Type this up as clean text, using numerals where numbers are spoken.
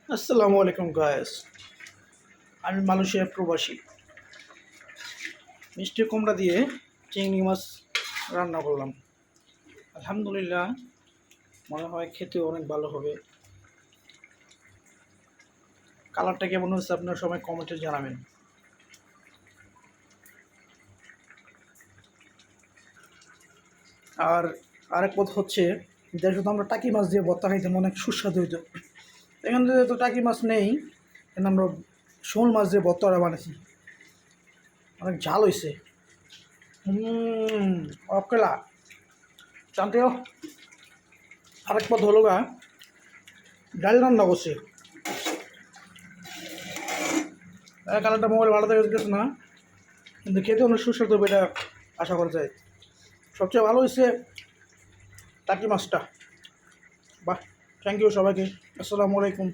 আসসালামু আলাইকুম গায়েস। আমি মালয়েশিয়া প্রবাসী। মিষ্টি কুমড়া দিয়ে চিংড়ি মাছ রান্না করলাম। আলহামদুলিল্লাহ, মনে হয় খেতে অনেক ভালো হবে। কালারটা কেমন হচ্ছে আপনার সবাই কমেন্টে জানাবেন। আর আরেক কথা হচ্ছে, দেশে তো আমরা টাকি মাছ দিয়ে ভর্তা খাইতাম, অনেক সুস্বাদু হইতো। এখানে তো টাকি মাছ নেই, এখানে আমরা শোল মাছ দিয়ে ভর্তাটা বানাইছি, অনেক ঝাল হয়েছে। অকেলা জানতেও। আরেক পথ হলো গা, ডাল রান্না করছে। কালারটা মোবাইল ভালো থাকে দিতেছে না, কিন্তু খেতে অনেক সুস্বাদু হবে, এটা আশা করা যায়। সবচেয়ে ভালো হয়েছে টাকি মাছটা। বাহ, থ্যাংক ইউ সবাইকে। আসসালামু আলাইকুম।